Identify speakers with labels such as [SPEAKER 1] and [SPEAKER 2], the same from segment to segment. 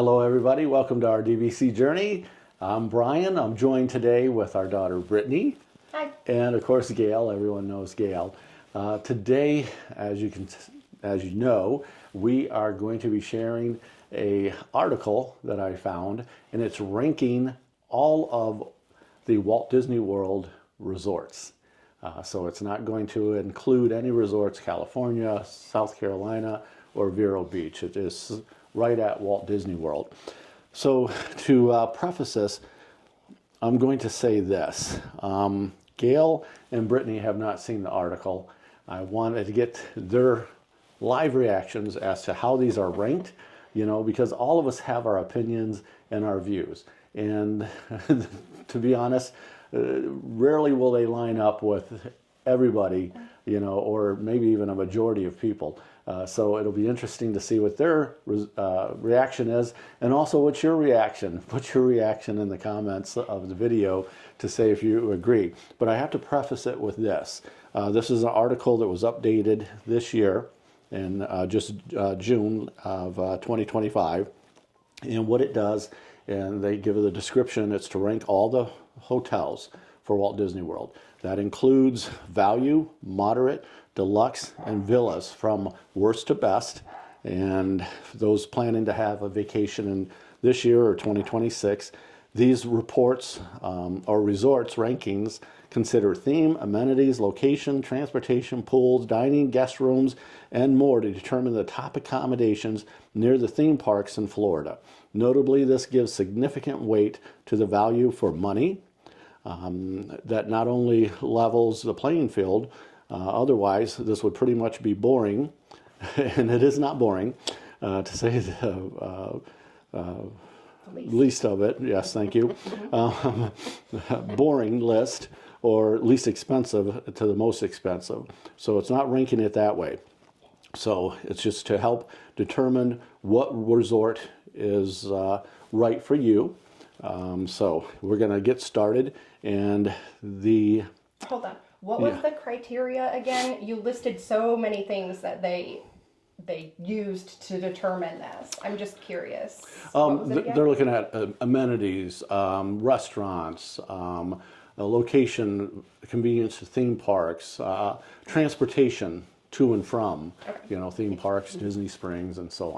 [SPEAKER 1] Hello everybody, welcome to our DVC journey. I'm Brian. I'm joined today with our daughter Brittany.
[SPEAKER 2] Hi.
[SPEAKER 1] And of course Gail, everyone knows Gail. Today, as you know, we are going to be sharing an article that I found, and it's ranking all of the Walt Disney World resorts. So it's not going to include any resorts, California, South Carolina, or Vero Beach. It is right at Walt Disney World. So to preface this, I'm going to say this. Gail and Brittany have not seen the article. I wanted to get their live reactions as to how these are ranked, because all of us have our opinions and our views. And to be honest, rarely will they line up with everybody, or maybe even a majority of people. So it'll be interesting to see what their reaction is, and also what's your reaction. Put your reaction in the comments of the video to say if you agree. But I have to preface it with this. This is an article that was updated this year in just June of 2025. And what it does, and they give it a description, it's to rank all the hotels for Walt Disney World. That includes value, moderate, deluxe, and villas from worst to best. And those planning to have a vacation in this year or 2026, these reports or resorts rankings consider theme, amenities, location, transportation, pools, dining, guest rooms, and more to determine the top accommodations near the theme parks in Florida. Notably, this gives significant weight to the value for money, that not only levels the playing field, otherwise this would pretty much be boring, and it is not boring, to say the least of it. Yes, thank you. Boring list, or least expensive to the most expensive. So it's not ranking it that way. So it's just to help determine what resort is right for you. So we're going to get started, and
[SPEAKER 2] Hold on. What was the criteria again? You listed so many things that they used to determine this. I'm just curious.
[SPEAKER 1] They're looking at amenities, restaurants, location, convenience to theme parks, transportation to and from, theme parks, Disney Springs, and so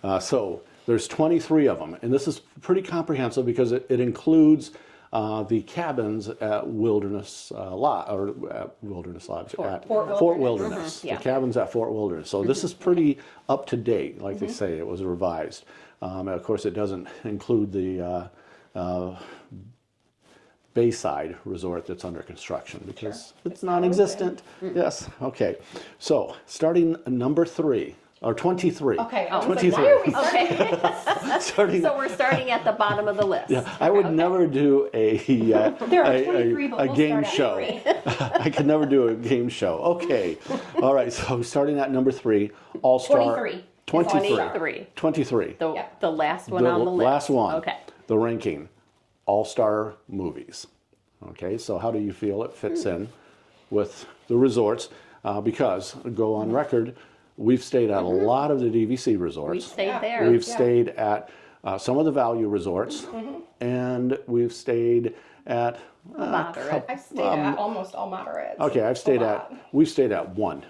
[SPEAKER 1] on. So there's 23 of them, and this is pretty comprehensive because it includes the cabins at Wilderness Lodge, or Wilderness Lodge, Fort Wilderness.
[SPEAKER 2] Mm-hmm. Yeah.
[SPEAKER 1] The cabins at Fort Wilderness. So this is pretty up to date, like they say. It was revised. Of course, it doesn't include the Bayside Resort that's under construction because it's non-existent. Yes. Okay. So starting number 3. Or 23.
[SPEAKER 2] Okay.
[SPEAKER 1] 23.
[SPEAKER 2] Like, why are we starting?
[SPEAKER 3] Okay. So we're starting at the bottom of the list.
[SPEAKER 1] Yeah, I would never do a
[SPEAKER 2] There are 23, but we'll
[SPEAKER 1] game
[SPEAKER 2] start at
[SPEAKER 1] show. I could never do a game show. Okay. All right. So starting at number 3, All Star.
[SPEAKER 2] 23.
[SPEAKER 3] 23.
[SPEAKER 1] 23.
[SPEAKER 3] The last one on the list.
[SPEAKER 1] Last one.
[SPEAKER 3] Okay.
[SPEAKER 1] The ranking, All Star movies. Okay. So how do you feel it fits in with the resorts? Because go on record. We've stayed at a lot of the DVC resorts.
[SPEAKER 3] We stayed there.
[SPEAKER 1] We've stayed at some of the value resorts, and we've stayed at
[SPEAKER 3] moderate.
[SPEAKER 2] I've stayed at almost all moderates.
[SPEAKER 1] Okay, we've stayed at one,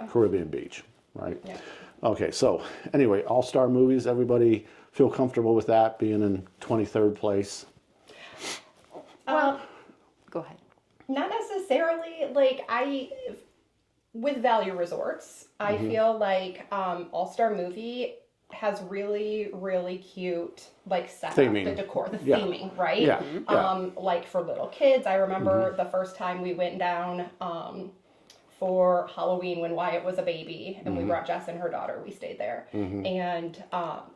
[SPEAKER 1] Caribbean Beach, right?
[SPEAKER 2] Yeah.
[SPEAKER 1] Okay, so anyway, All-Star movies, everybody feel comfortable with that being in 23rd place?
[SPEAKER 3] Well, go ahead.
[SPEAKER 2] Not necessarily. With value resorts, I feel like All-Star Movie has really, really cute setup, the decor, the theming, right?
[SPEAKER 1] Yeah.
[SPEAKER 2] Like for little kids, I remember the first time we went down for Halloween when Wyatt was a baby, and we brought Jess and her daughter. We stayed there, and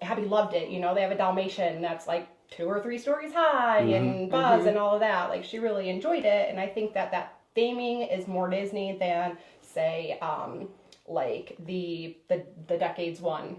[SPEAKER 2] Abby loved it. They have a Dalmatian that's like 2 or 3 stories high, and Buzz and all of that. Like she really enjoyed it, and I think that theming is more Disney than say like the Decades one.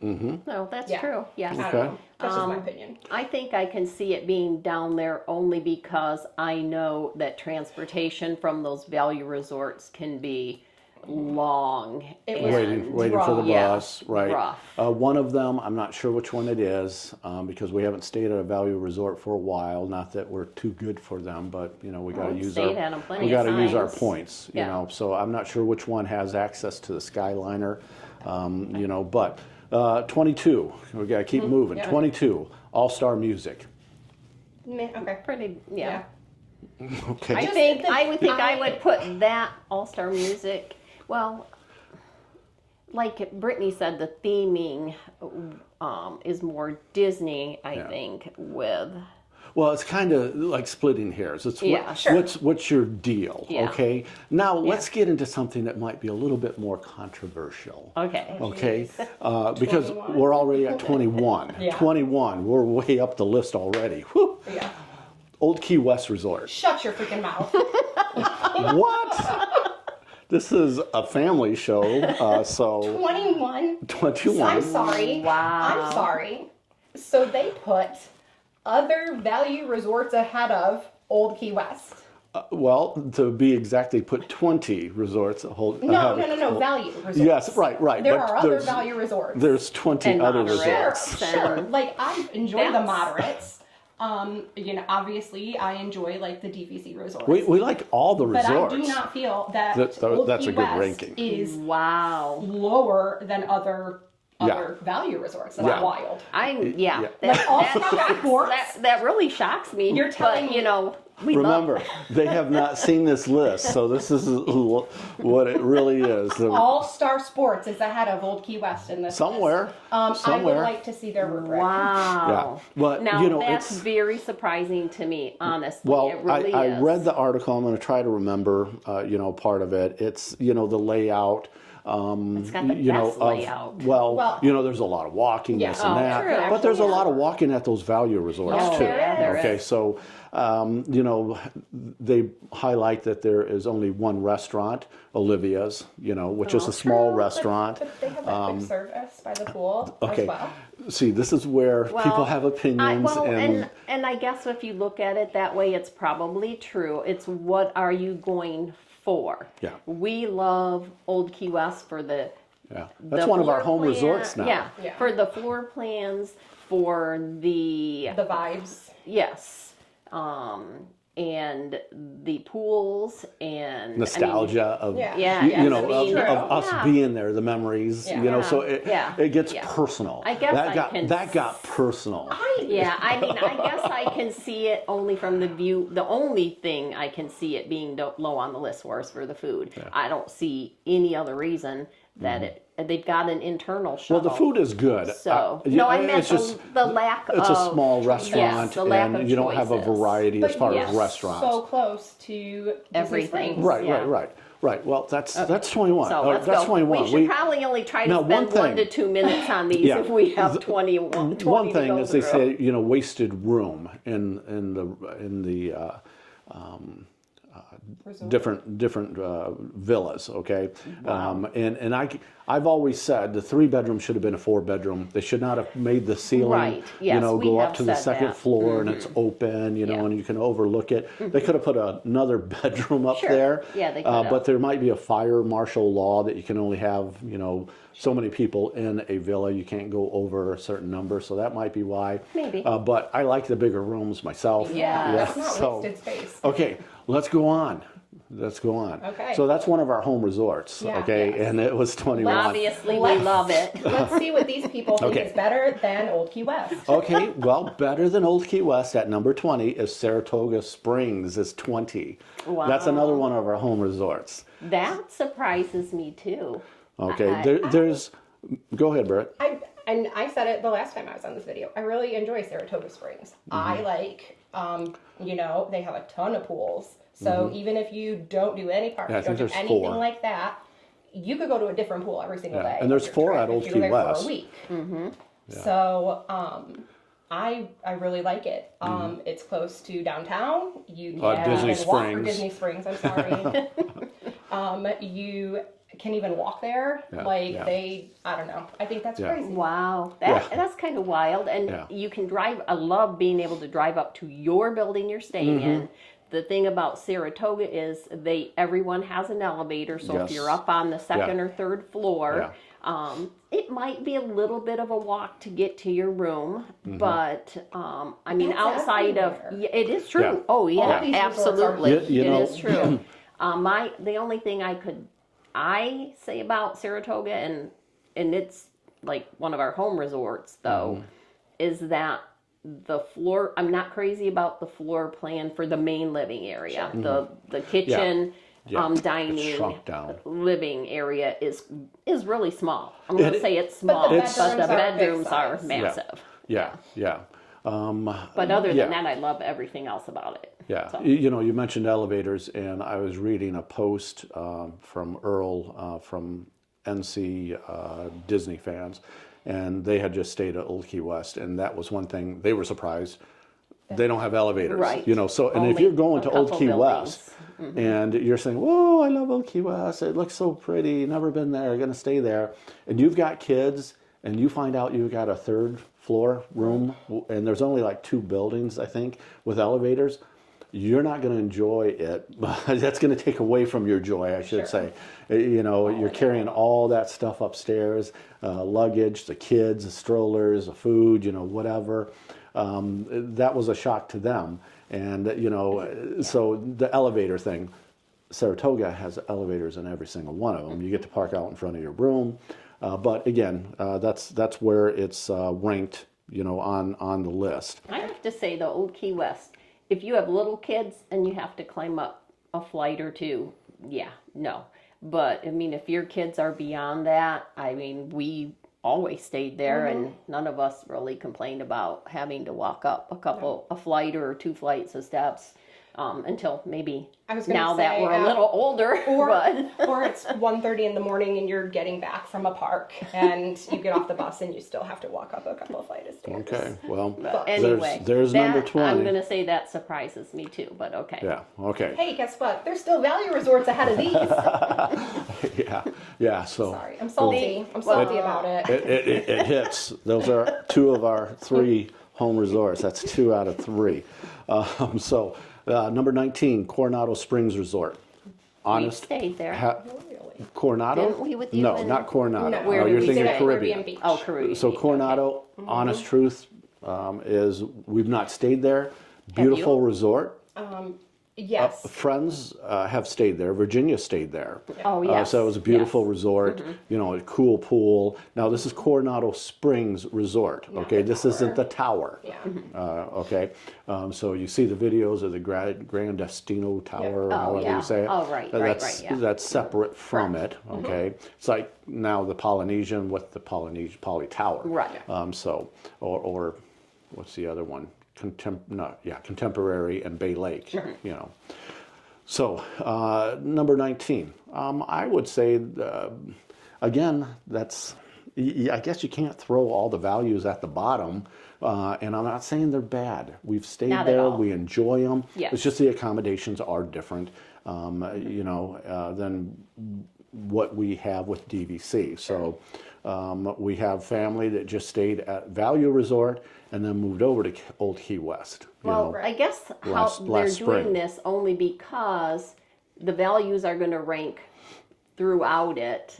[SPEAKER 3] No, that's true. Yes.
[SPEAKER 2] I don't know. That's just my opinion.
[SPEAKER 3] I think I can see it being down there only because I know that transportation from those value resorts can be long.
[SPEAKER 2] It was
[SPEAKER 1] waiting for the
[SPEAKER 3] Yeah.
[SPEAKER 1] bus, right?
[SPEAKER 3] Rough.
[SPEAKER 1] One of them, I'm not sure which one it is, because we haven't stayed at a value resort for a while. Not that we're too good for them, but we got to
[SPEAKER 3] we've
[SPEAKER 1] use
[SPEAKER 3] stayed at 'em plenty
[SPEAKER 1] we
[SPEAKER 3] of
[SPEAKER 1] got to use our
[SPEAKER 3] times.
[SPEAKER 1] points,
[SPEAKER 3] Yeah.
[SPEAKER 1] So I'm not sure which one has access to the Skyliner, but 22. We got to keep moving.
[SPEAKER 2] Yeah.
[SPEAKER 1] 22. All-Star Music.
[SPEAKER 2] Meh, okay.
[SPEAKER 3] Pretty, yeah.
[SPEAKER 1] Okay.
[SPEAKER 3] I would think I would put that All-Star Music, well, like Brittany said, the theming is more Disney, I think, with...
[SPEAKER 1] Well, it's kind of like splitting hairs. It's
[SPEAKER 3] Yeah, sure.
[SPEAKER 1] what's your deal,
[SPEAKER 3] Yeah.
[SPEAKER 1] okay? Now, let's get into something that might be a little bit more controversial.
[SPEAKER 3] Okay.
[SPEAKER 1] Okay, because
[SPEAKER 2] 21.
[SPEAKER 1] we're already at 21.
[SPEAKER 2] Yeah.
[SPEAKER 1] 21, we're way up the list already. Whew.
[SPEAKER 2] Yeah.
[SPEAKER 1] Old Key West Resort.
[SPEAKER 2] Shut your freaking mouth.
[SPEAKER 1] What? This is a family show, so
[SPEAKER 2] 21.
[SPEAKER 1] 21.
[SPEAKER 2] I'm sorry.
[SPEAKER 3] Wow.
[SPEAKER 2] I'm sorry. So they put other value resorts ahead of Old Key West.
[SPEAKER 1] Well, to be exactly, put 20 resorts.
[SPEAKER 2] No, value resorts.
[SPEAKER 1] Yes, right.
[SPEAKER 2] There
[SPEAKER 1] but
[SPEAKER 2] are other
[SPEAKER 1] there's-
[SPEAKER 2] value resorts.
[SPEAKER 1] There's 20
[SPEAKER 3] And
[SPEAKER 1] other
[SPEAKER 3] moderates.
[SPEAKER 1] resorts.
[SPEAKER 2] Sure.
[SPEAKER 3] And
[SPEAKER 2] Like I enjoy the
[SPEAKER 3] that's-
[SPEAKER 2] moderates. Obviously I enjoy like the DVC resorts.
[SPEAKER 1] We like all the
[SPEAKER 2] but
[SPEAKER 1] resorts.
[SPEAKER 2] I do not feel that
[SPEAKER 1] That's
[SPEAKER 2] Old
[SPEAKER 1] a
[SPEAKER 2] Key
[SPEAKER 1] good
[SPEAKER 2] West
[SPEAKER 1] ranking.
[SPEAKER 2] is
[SPEAKER 3] Wow.
[SPEAKER 2] lower than other
[SPEAKER 1] Yeah.
[SPEAKER 2] value resorts. That's
[SPEAKER 1] Yeah.
[SPEAKER 2] wild.
[SPEAKER 1] Yeah.
[SPEAKER 2] Like All-Star Sports.
[SPEAKER 3] That really shocks me.
[SPEAKER 2] You're telling
[SPEAKER 3] but,
[SPEAKER 2] me-
[SPEAKER 3] we
[SPEAKER 1] Remember, they have not seen this list, so this is what it really is.
[SPEAKER 2] All-Star Sports is ahead of Old Key West in this
[SPEAKER 1] Somewhere.
[SPEAKER 2] list. I would
[SPEAKER 1] somewhere.
[SPEAKER 2] like to see their rubric.
[SPEAKER 3] Wow.
[SPEAKER 1] Yeah. But,
[SPEAKER 3] Now, that's
[SPEAKER 1] it's...
[SPEAKER 3] very surprising to me, honestly.
[SPEAKER 1] Well,
[SPEAKER 3] it really
[SPEAKER 1] I
[SPEAKER 3] is.
[SPEAKER 1] read the article. I'm going to try to remember, part of it. It's, the layout.
[SPEAKER 3] It's got the best layout.
[SPEAKER 1] Well, there's a lot of walking,
[SPEAKER 2] Yeah.
[SPEAKER 1] this and
[SPEAKER 2] Oh,
[SPEAKER 1] that.
[SPEAKER 2] true.
[SPEAKER 1] But there's a
[SPEAKER 2] Yeah.
[SPEAKER 1] lot of walking at those value resorts
[SPEAKER 2] Yeah,
[SPEAKER 1] too.
[SPEAKER 2] there is.
[SPEAKER 1] Okay, so they highlight that there is only one restaurant, Olivia's, which is a small restaurant.
[SPEAKER 2] But they have that big service by the pool
[SPEAKER 1] Okay.
[SPEAKER 2] as well.
[SPEAKER 1] See, this is where people have opinions,
[SPEAKER 3] and I guess if you look at it that way, it's probably true. It's what are you going for?
[SPEAKER 1] Yeah.
[SPEAKER 3] We love Old Key West for the
[SPEAKER 1] that's
[SPEAKER 3] the
[SPEAKER 1] one of our
[SPEAKER 3] floor
[SPEAKER 1] home
[SPEAKER 3] plan-
[SPEAKER 1] resorts now.
[SPEAKER 2] Yeah.
[SPEAKER 3] For the floor plans, for the
[SPEAKER 2] The vibes.
[SPEAKER 3] yes, and the pools and
[SPEAKER 1] Nostalgia of
[SPEAKER 2] Yeah.
[SPEAKER 3] Yeah,
[SPEAKER 1] you
[SPEAKER 3] yes,
[SPEAKER 1] know
[SPEAKER 3] I mean,
[SPEAKER 1] of us
[SPEAKER 3] yeah.
[SPEAKER 1] being there, the memories.
[SPEAKER 2] Yeah.
[SPEAKER 1] So it gets
[SPEAKER 3] Yeah.
[SPEAKER 1] personal.
[SPEAKER 3] I guess
[SPEAKER 1] that got personal.
[SPEAKER 3] Yeah, I mean, I guess I can see it only from the view. The only thing I can see it being low on the list for is for the food. I don't see any other reason that they've got an internal shuttle.
[SPEAKER 1] Well, the food is good.
[SPEAKER 3] So no, I meant
[SPEAKER 1] it's just
[SPEAKER 3] the lack of.
[SPEAKER 1] it's a small restaurant,
[SPEAKER 3] the lack
[SPEAKER 1] and
[SPEAKER 3] of
[SPEAKER 1] you don't have a
[SPEAKER 3] choices.
[SPEAKER 1] variety as
[SPEAKER 2] But
[SPEAKER 1] far
[SPEAKER 2] yes,
[SPEAKER 1] as restaurants.
[SPEAKER 2] so close to Disney
[SPEAKER 3] Everything.
[SPEAKER 2] Springs.
[SPEAKER 1] Right. Well, that's 21.
[SPEAKER 3] So
[SPEAKER 1] Oh,
[SPEAKER 3] let's
[SPEAKER 1] that's
[SPEAKER 3] go.
[SPEAKER 1] 21.
[SPEAKER 3] We should probably only try to
[SPEAKER 1] Now,
[SPEAKER 3] spend
[SPEAKER 1] one
[SPEAKER 3] 1 to
[SPEAKER 1] thing-
[SPEAKER 3] 2 minutes on these
[SPEAKER 1] Yeah.
[SPEAKER 3] if we have 21. 20
[SPEAKER 1] One
[SPEAKER 3] to
[SPEAKER 1] thing
[SPEAKER 3] go
[SPEAKER 1] is they
[SPEAKER 3] through.
[SPEAKER 1] say wasted room in the
[SPEAKER 2] Resort.
[SPEAKER 1] different villas. Okay, and I've always said the 3-bedroom should have been a 4-bedroom. They should not have made the ceiling,
[SPEAKER 3] Right. Yes, we
[SPEAKER 1] go up
[SPEAKER 3] have
[SPEAKER 1] to the
[SPEAKER 3] said
[SPEAKER 1] second
[SPEAKER 3] that.
[SPEAKER 1] floor and it's open,
[SPEAKER 3] Yeah.
[SPEAKER 1] and you can overlook it. They could have put another bedroom up
[SPEAKER 3] Sure.
[SPEAKER 1] there.
[SPEAKER 3] Yeah, they could have.
[SPEAKER 1] But there might be a fire marshal law that you can only have, so many people in a villa. You can't go over a certain number, so that might be why.
[SPEAKER 3] Maybe.
[SPEAKER 1] But I like the bigger rooms myself.
[SPEAKER 3] Yeah.
[SPEAKER 2] It's not
[SPEAKER 1] so-
[SPEAKER 2] wasted space.
[SPEAKER 1] Okay, let's go on.
[SPEAKER 2] Okay.
[SPEAKER 1] So that's one of our home resorts.
[SPEAKER 2] Yeah.
[SPEAKER 1] Okay,
[SPEAKER 2] Yes.
[SPEAKER 1] and it was 21.
[SPEAKER 3] Obviously, we
[SPEAKER 2] Let's-
[SPEAKER 3] love it.
[SPEAKER 2] Let's see what these people think
[SPEAKER 1] Okay.
[SPEAKER 2] is better than Old Key West.
[SPEAKER 1] Okay, well, better than Old Key West at number 20 is Saratoga Springs is 20.
[SPEAKER 3] Wow.
[SPEAKER 1] That's another one of our home resorts.
[SPEAKER 3] That surprises me too.
[SPEAKER 1] Okay, there's. Go ahead, Britt.
[SPEAKER 2] I said it the last time I was on this video. I really enjoy Saratoga Springs. I like, they have a ton of pools. So even if you don't do any parks,
[SPEAKER 1] Yeah, I
[SPEAKER 2] you don't
[SPEAKER 1] think
[SPEAKER 2] do
[SPEAKER 1] there's
[SPEAKER 2] anything
[SPEAKER 1] 4.
[SPEAKER 2] like that, you could go to a different pool every single day.
[SPEAKER 1] And there's
[SPEAKER 2] on your
[SPEAKER 1] 4
[SPEAKER 2] trip
[SPEAKER 1] at
[SPEAKER 2] if
[SPEAKER 1] Old
[SPEAKER 2] you
[SPEAKER 1] Key
[SPEAKER 2] go there
[SPEAKER 1] West.
[SPEAKER 2] for a week. So I really like it. It's close to downtown. You can
[SPEAKER 1] Disney
[SPEAKER 2] walk for
[SPEAKER 1] Springs.
[SPEAKER 2] Disney Springs. I'm sorry. You can even walk there. I don't know. I think that's
[SPEAKER 1] Yeah.
[SPEAKER 2] crazy.
[SPEAKER 3] Wow,
[SPEAKER 1] Yeah.
[SPEAKER 3] that's kind of wild. And
[SPEAKER 1] Yeah.
[SPEAKER 3] you can drive. I love being able to drive up to your building you're staying in. the thing about Saratoga is everyone has an elevator, so
[SPEAKER 1] Yes.
[SPEAKER 3] if you're up on the second
[SPEAKER 1] Yeah.
[SPEAKER 3] or third floor, it might be a little bit of a walk to get to your room, but I mean,
[SPEAKER 2] That's
[SPEAKER 3] outside of
[SPEAKER 2] everywhere.
[SPEAKER 3] it is true.
[SPEAKER 1] Yeah.
[SPEAKER 3] Oh yeah,
[SPEAKER 2] All these resorts are-
[SPEAKER 3] absolutely,
[SPEAKER 1] You know-
[SPEAKER 3] it is true. The only thing I say about Saratoga, and it's like one of our home resorts though, is that the floor, I'm not crazy about the floor plan for the main living area. The kitchen,
[SPEAKER 1] Yeah. It's
[SPEAKER 3] dining,
[SPEAKER 1] shrunk down.
[SPEAKER 3] living area is really small. I'm going to
[SPEAKER 1] It-
[SPEAKER 3] say it's small,
[SPEAKER 2] the
[SPEAKER 3] but the
[SPEAKER 2] bedrooms are big
[SPEAKER 3] bedrooms are
[SPEAKER 2] size.
[SPEAKER 3] massive.
[SPEAKER 1] Yeah.
[SPEAKER 3] But other than that, I love everything else about it.
[SPEAKER 1] Yeah,
[SPEAKER 3] So.
[SPEAKER 1] you know, you mentioned elevators, and I was reading a post from Earl from NC Disney fans, and they had just stayed at Old Key West, and that was one thing they were surprised. They don't have elevators,
[SPEAKER 3] Right.
[SPEAKER 1] you know. So, and if
[SPEAKER 3] Only
[SPEAKER 1] you're going
[SPEAKER 3] a
[SPEAKER 1] to Old
[SPEAKER 3] couple
[SPEAKER 1] Key
[SPEAKER 3] buildings.
[SPEAKER 1] West, and you're saying, "Whoa, I love Old Key West. It looks so pretty. Never been there. Going to stay there," and you've got kids, and you find out you've got a third floor room, and there's only like 2 buildings, I think, with elevators. You're not going to enjoy it. That's going to take away from your joy, I should say. You know, you're carrying all that stuff upstairs, luggage, the kids, the strollers, the food, you know, whatever. That was a shock to them. And, you know, so the elevator thing, Saratoga has elevators in every single one of them. You get to park out in front of your room. But again, that's where it's ranked, you know, on the list.
[SPEAKER 3] I have to say, though, Old Key West, if you have little kids and you have to climb up a flight or two, yeah, no. But, I mean, if your kids are beyond that, I mean, we always stayed there and none of us really complained about having to walk up a flight or 2 flights of steps until maybe
[SPEAKER 2] I was gonna
[SPEAKER 3] now that
[SPEAKER 2] say,
[SPEAKER 3] we're a little older. but
[SPEAKER 2] Or it's 1:30 in the morning and you're getting back from a park and you get off the bus and you still have to walk up a couple of flights of stairs.
[SPEAKER 1] Okay, well,
[SPEAKER 3] But anyway,
[SPEAKER 1] there's number 20.
[SPEAKER 3] I'm going to say that surprises me too, but okay.
[SPEAKER 1] Yeah, okay.
[SPEAKER 2] Hey, guess what? There's still value resorts ahead of these.
[SPEAKER 1] Yeah, so
[SPEAKER 2] Sorry, I'm salty. I'm salty about it.
[SPEAKER 1] it hits. Those are 2 of our 3 home resorts. That's 2 out of 3. Number 19, Coronado Springs Resort. Honest.
[SPEAKER 3] We stayed there.
[SPEAKER 2] Really?
[SPEAKER 1] Coronado?
[SPEAKER 3] Didn't we with you
[SPEAKER 1] No,
[SPEAKER 3] in-
[SPEAKER 1] not Coronado.
[SPEAKER 2] No,
[SPEAKER 3] Where
[SPEAKER 1] No,
[SPEAKER 3] did
[SPEAKER 1] you're
[SPEAKER 3] we
[SPEAKER 1] thinking
[SPEAKER 3] stay?
[SPEAKER 1] Caribbean.
[SPEAKER 2] Beach.
[SPEAKER 3] Oh, Caribbean.
[SPEAKER 1] So
[SPEAKER 3] Beach,
[SPEAKER 1] Coronado, honest truth, is we've not stayed there. Beautiful resort.
[SPEAKER 2] Yes.
[SPEAKER 1] Friends have stayed there. Virginia stayed there.
[SPEAKER 3] Oh, yes.
[SPEAKER 1] So it was a beautiful
[SPEAKER 3] Yes.
[SPEAKER 1] resort, you know, a cool pool. Now, this is Coronado Springs Resort, okay?
[SPEAKER 2] the
[SPEAKER 1] This isn't the tower,
[SPEAKER 2] Yeah.
[SPEAKER 1] okay? So you see the videos of the Grandestino Tower,
[SPEAKER 2] Yeah.
[SPEAKER 3] Oh,
[SPEAKER 1] however
[SPEAKER 3] yeah.
[SPEAKER 1] you say it.
[SPEAKER 3] Oh, right,
[SPEAKER 1] That's,
[SPEAKER 3] yeah.
[SPEAKER 1] that's separate from it, okay? It's like now the Polynesian with the Poly Tower.
[SPEAKER 3] Right.
[SPEAKER 1] Or what's the other one? Contemporary and Bay Lake, you know. So, number 19, I would say, again, I guess you can't throw all the values at the bottom, and I'm not saying they're bad. We've stayed
[SPEAKER 3] Not at
[SPEAKER 1] there,
[SPEAKER 3] all.
[SPEAKER 1] we enjoy them.
[SPEAKER 3] Yes.
[SPEAKER 1] It's just the accommodations are different, you know, than what we have with DVC. So we have family that just stayed at Value Resort and then moved over to Old Key West. You
[SPEAKER 3] Well,
[SPEAKER 1] know.
[SPEAKER 3] I guess
[SPEAKER 1] last
[SPEAKER 3] they're
[SPEAKER 1] spring.
[SPEAKER 3] doing this only because the values are going to rank throughout it.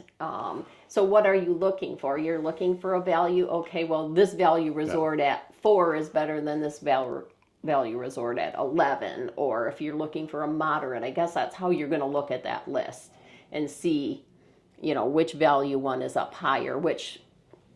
[SPEAKER 3] So what are you looking for? You're looking for a value. Okay, well, this value resort at 4 is better than this value resort at 11. Or if you're looking for a moderate, I guess that's how you're going to look at that list and see, you know, which value one is up higher, which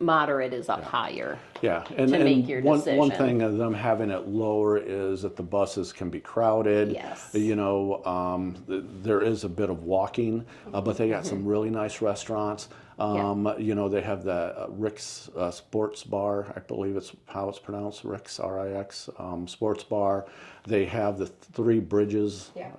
[SPEAKER 3] moderate is up higher.
[SPEAKER 1] Yeah, and,
[SPEAKER 3] to make your
[SPEAKER 1] one
[SPEAKER 3] decision.
[SPEAKER 1] thing of them having it lower is that the buses can be crowded.
[SPEAKER 3] Yes.
[SPEAKER 1] You know, there is a bit of walking, but they got some really nice restaurants. You know, they have the Rick's Sports Bar, I believe it's how it's pronounced, Rick's, R-I-X, Sports Bar. They have the Three Bridges
[SPEAKER 2] Yeah.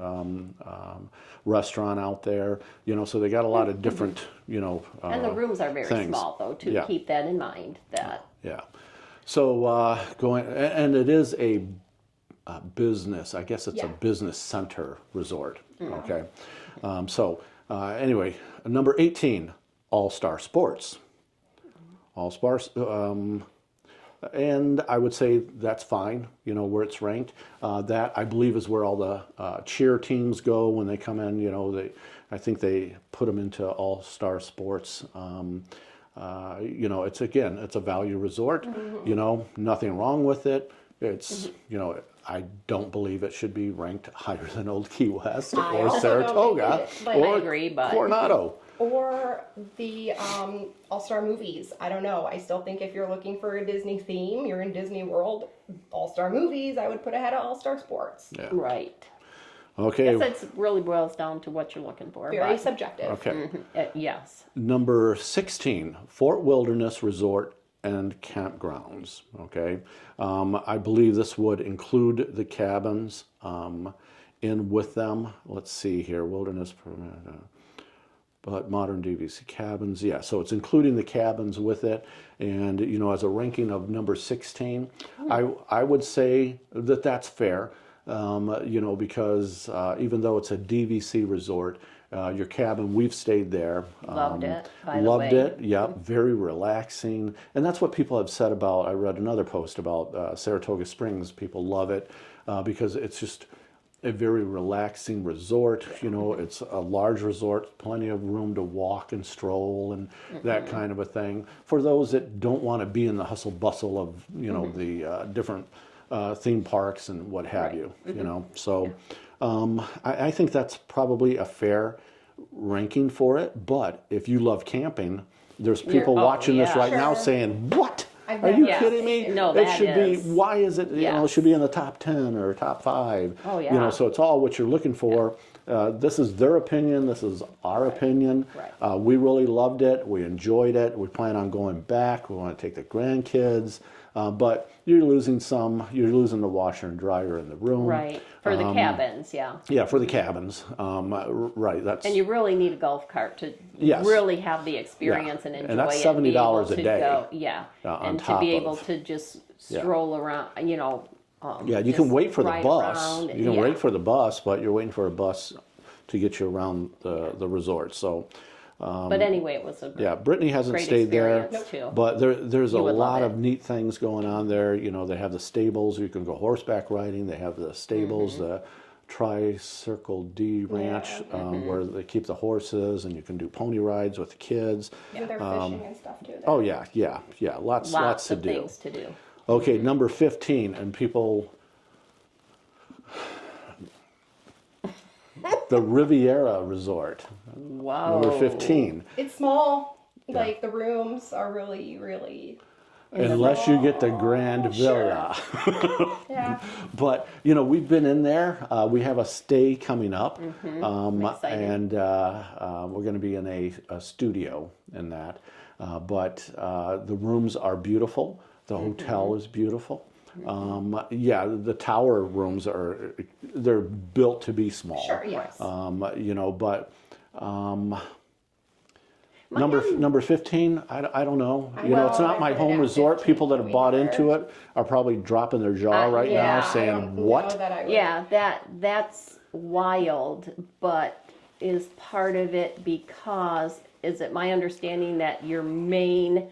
[SPEAKER 1] restaurant out there. You know, so they got a lot of different, you know,
[SPEAKER 3] And the rooms are very
[SPEAKER 1] things.
[SPEAKER 3] small, though, too.
[SPEAKER 1] Yeah.
[SPEAKER 3] Keep that in mind. That
[SPEAKER 1] Yeah. So and it is a business. I guess it's a
[SPEAKER 2] Yeah.
[SPEAKER 1] business center resort. Okay. Anyway, number 18, All Star Sports. All Stars. And I would say that's fine, you know, where it's ranked. That, I believe, is where all the cheer teams go when they come in. You know, I think they put them into all-star sports. You know, it's a value resort. You know, nothing wrong with it. It's, you know, I don't believe it should be ranked higher than Old Key West
[SPEAKER 2] I
[SPEAKER 1] or
[SPEAKER 2] also
[SPEAKER 1] Saratoga
[SPEAKER 2] don't think it,
[SPEAKER 1] or
[SPEAKER 3] I agree, but
[SPEAKER 1] Coronado.
[SPEAKER 2] Or the All-Star movies. I don't know. I still think if you're looking for a Disney theme, you're in Disney World. All-Star movies, I would put ahead of All-Star sports.
[SPEAKER 1] Yeah.
[SPEAKER 3] right.
[SPEAKER 1] Okay.
[SPEAKER 3] Guess it really boils down to what you're looking for.
[SPEAKER 2] Very
[SPEAKER 3] but,
[SPEAKER 2] subjective.
[SPEAKER 1] Okay.
[SPEAKER 3] yes.
[SPEAKER 1] Number 16, Fort Wilderness Resort and Campgrounds. Okay. I believe this would include the cabins in with them. Let's see here. Wilderness permit. But modern DVC cabins, yeah, so it's including the cabins with it. And, you know, as a ranking of number 16, I would say that that's fair, you know, because even though it's a DVC resort, your cabin, we've stayed there.
[SPEAKER 3] Loved it, by the
[SPEAKER 1] Loved
[SPEAKER 3] way.
[SPEAKER 1] it, yeah, very relaxing. And that's what people have said about, I read another post about Saratoga Springs. People love it because it's just a very relaxing resort. You know, it's a large resort, plenty of room to walk and stroll and that kind of a thing. For those that don't want to be in the hustle bustle of, you know, the different theme parks and what have you, you know. So I think that's probably a fair ranking for it. But if you love camping, there's people watching this right now
[SPEAKER 2] Sure.
[SPEAKER 1] saying, what?
[SPEAKER 2] I've
[SPEAKER 1] Are you
[SPEAKER 2] never-
[SPEAKER 1] kidding me?
[SPEAKER 3] No,
[SPEAKER 1] it
[SPEAKER 3] that
[SPEAKER 1] should
[SPEAKER 3] is-
[SPEAKER 1] be. Why is it? You know, it
[SPEAKER 3] Yes.
[SPEAKER 1] should be in the top 10 or top 5.
[SPEAKER 3] Oh,
[SPEAKER 1] You know,
[SPEAKER 3] yeah.
[SPEAKER 1] so it's all what you're looking for. This is their opinion. This is our opinion.
[SPEAKER 3] Right.
[SPEAKER 1] We really loved it. We enjoyed it. We plan on going back. We want to take the grandkids. But you're losing some. You're losing the washer and dryer in the room.
[SPEAKER 3] Right. For the cabins, yeah.
[SPEAKER 1] Yeah, for the cabins. Right. That's.
[SPEAKER 3] And you really need a golf cart to
[SPEAKER 1] Yes.
[SPEAKER 3] really have the experience and enjoy
[SPEAKER 1] And that's
[SPEAKER 3] it. and be able
[SPEAKER 1] $70 a
[SPEAKER 3] to
[SPEAKER 1] day,
[SPEAKER 3] go- yeah.
[SPEAKER 1] on
[SPEAKER 3] and to
[SPEAKER 1] top
[SPEAKER 3] be able
[SPEAKER 1] of-
[SPEAKER 3] to just stroll around, you know.
[SPEAKER 1] Yeah, you can
[SPEAKER 3] just
[SPEAKER 1] wait for the
[SPEAKER 3] ride
[SPEAKER 1] bus.
[SPEAKER 3] around,
[SPEAKER 1] You can
[SPEAKER 3] yeah.
[SPEAKER 1] wait for the bus, but you're waiting for a bus to get you around the resort. So,
[SPEAKER 3] But anyway, it was a
[SPEAKER 1] yeah, Brittany hasn't
[SPEAKER 3] great
[SPEAKER 1] stayed there,
[SPEAKER 3] experience too.
[SPEAKER 1] but there's a
[SPEAKER 3] You would love
[SPEAKER 1] lot
[SPEAKER 3] it.
[SPEAKER 1] of neat things going on there. You know, they have the stables. You can go horseback riding. They have the stables,
[SPEAKER 3] Mm-hmm.
[SPEAKER 1] the Tri-Circle D Ranch, where they keep the horses, and you can do pony rides with the kids.
[SPEAKER 2] And they're fishing and stuff too. There.
[SPEAKER 1] Oh yeah, lots to
[SPEAKER 3] of
[SPEAKER 1] do.
[SPEAKER 3] things to do.
[SPEAKER 1] Okay, number 15, and people. The Riviera Resort,
[SPEAKER 3] Wow.
[SPEAKER 1] number 15.
[SPEAKER 2] It's small. Like the rooms are really, really.
[SPEAKER 1] Unless you get the Grand Villa.
[SPEAKER 2] Yeah.
[SPEAKER 1] But, you know, we've been in there. We have a stay coming up.
[SPEAKER 3] I'm excited.
[SPEAKER 1] And we're going to be in a studio in that. But the rooms are beautiful. The hotel is beautiful. Yeah, the tower rooms they're built to be small.
[SPEAKER 2] Sure. Yes.
[SPEAKER 1] You know, but number 15, I don't know. You know, it's
[SPEAKER 2] know,
[SPEAKER 1] not
[SPEAKER 2] I
[SPEAKER 1] my
[SPEAKER 2] put it
[SPEAKER 1] home
[SPEAKER 2] at
[SPEAKER 1] resort.
[SPEAKER 2] 15
[SPEAKER 1] People that have bought into it are probably dropping their jaw right
[SPEAKER 3] yeah,
[SPEAKER 1] now,
[SPEAKER 3] I
[SPEAKER 2] I
[SPEAKER 1] saying,
[SPEAKER 2] don't
[SPEAKER 1] "What?"
[SPEAKER 2] know that I would.
[SPEAKER 3] Yeah, that's wild, but is part of it because, is it my understanding that your main,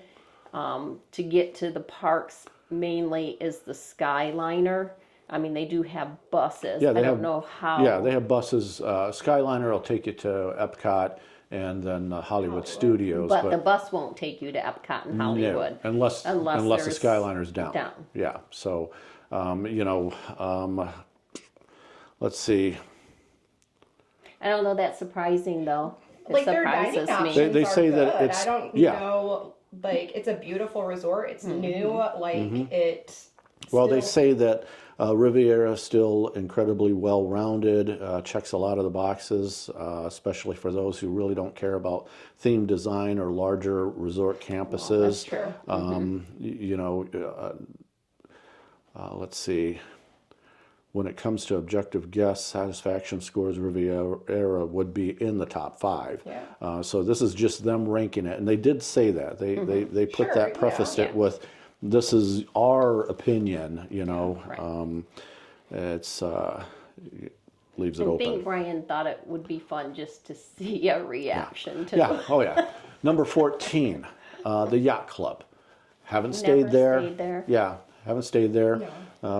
[SPEAKER 3] to get to the parks mainly is the Skyliner? I mean, they do have buses.
[SPEAKER 1] Yeah,
[SPEAKER 3] I
[SPEAKER 1] they
[SPEAKER 3] don't
[SPEAKER 1] have-
[SPEAKER 3] know how.
[SPEAKER 1] Yeah, they have buses. Skyliner will take you to Epcot and then Hollywood Studios.
[SPEAKER 3] But the bus won't take you to Epcot and Hollywood.
[SPEAKER 1] No, unless the
[SPEAKER 3] there's
[SPEAKER 1] Skyliner's down.
[SPEAKER 3] down.
[SPEAKER 1] Yeah, so, you know, let's see.
[SPEAKER 3] I don't know. That's surprising though. It
[SPEAKER 2] Like their dining
[SPEAKER 3] surprises me.
[SPEAKER 2] options
[SPEAKER 1] They
[SPEAKER 2] are
[SPEAKER 1] say that
[SPEAKER 2] good.
[SPEAKER 1] it's-
[SPEAKER 2] I don't
[SPEAKER 1] yeah.
[SPEAKER 2] know. Like it's a beautiful resort. It's new. Like it.
[SPEAKER 1] Well, they
[SPEAKER 2] still-
[SPEAKER 1] say that Riviera is still incredibly well-rounded, checks a lot of the boxes, especially for those who really don't care about theme design or larger resort campuses.
[SPEAKER 3] That's true.
[SPEAKER 1] You know, let's see. When it comes to objective guest satisfaction scores, Riviera would be in the top 5.
[SPEAKER 2] Yeah.
[SPEAKER 1] So this is just them ranking it, and they did say that they put
[SPEAKER 2] Sure,
[SPEAKER 1] that
[SPEAKER 2] yeah.
[SPEAKER 1] prefaced it
[SPEAKER 3] Yeah.
[SPEAKER 1] with, "This is our opinion." You know,
[SPEAKER 3] Right.
[SPEAKER 1] it's leaves it
[SPEAKER 3] I
[SPEAKER 1] open.
[SPEAKER 3] think Brian thought it would be fun just to see a reaction to
[SPEAKER 1] Yeah. Oh yeah. Number 14, the Yacht Club. Haven't
[SPEAKER 3] Never
[SPEAKER 1] stayed there.
[SPEAKER 3] stayed there.
[SPEAKER 1] Yeah, haven't stayed there.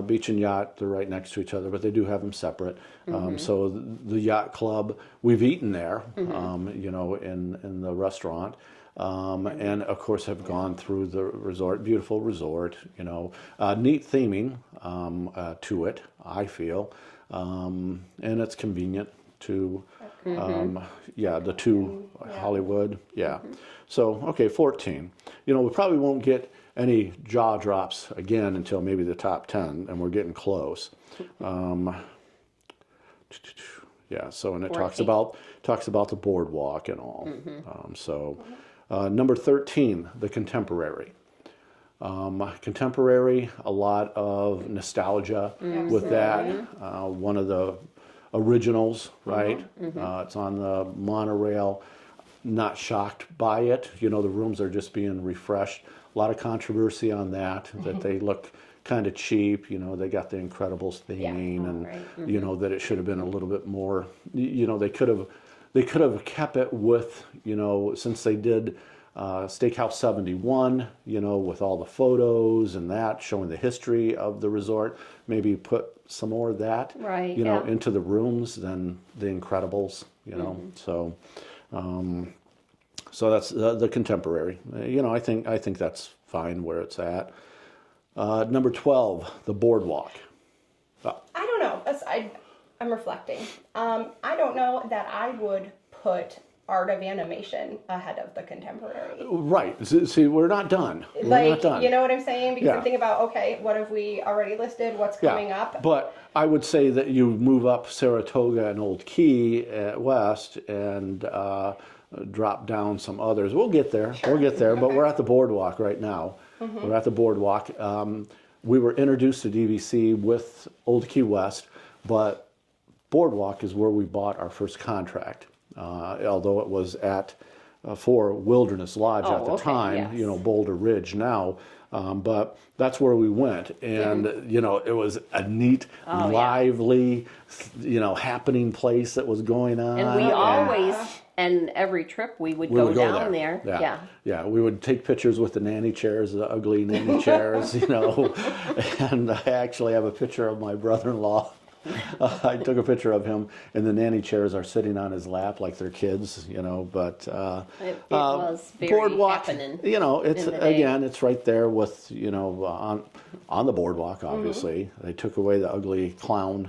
[SPEAKER 1] Beach and yacht, they're right next to each other, but they do have them separate. So the yacht club, we've eaten there, you know, in the restaurant. And of course have gone through the resort, beautiful resort, you know, neat theming to it, I feel. And it's convenient to, the two Hollywood, So, okay, 14. You know, we probably won't get any jaw drops again until maybe the top 10, and we're getting close. So, and it talks about the boardwalk and all. Number 13, the Contemporary. Contemporary, a lot of nostalgia with that. One of the originals, right? It's on the monorail. Not shocked by it. You know, the rooms are just being refreshed. A lot of controversy on that they look kind of cheap. You know, they got the Incredibles theming, and you know that it should have been a little bit more. You know, they could have kept it with, you know, since they did Steakhouse 71, you know, with all the photos and that showing the history of the resort. Maybe put some more of that, you know, into the rooms than the Incredibles. You know, so that's the Contemporary. You know, I think that's fine where it's at. Number 12, the Boardwalk.
[SPEAKER 2] I don't know. I'm reflecting. I don't know that I would put Art of Animation ahead of the Contemporary.
[SPEAKER 1] Right. See, we're not done.
[SPEAKER 2] Like,
[SPEAKER 1] not done.
[SPEAKER 2] you know what I'm saying? Because I'm thinking about, okay, what have we already listed? What's coming up?
[SPEAKER 1] But I would say that you move up Saratoga and Old Key west and drop down some others. We'll get there. Sure. We'll get there. But we're at the Boardwalk right now. We're at the Boardwalk. We were introduced to DVC with Old Key West, but Boardwalk is where we bought our first contract. Although it was at for Wilderness Lodge at the time, you know, Boulder Ridge now, but that's where we went, and you know, it was a neat, lively, you know, happening place that was going on.
[SPEAKER 3] And we always, and every trip we would go down there.
[SPEAKER 1] Yeah, we would take pictures with the nanny chairs, the ugly nanny chairs, you know, and I actually have a picture of my brother-in-law. I took a picture of him, and the nanny chairs are sitting on his lap like they're kids, you know. But
[SPEAKER 3] it was very
[SPEAKER 1] Boardwalk,
[SPEAKER 3] happening.
[SPEAKER 1] You know, it's again, it's right there with, you know, on the Boardwalk. Obviously, they took away the ugly clown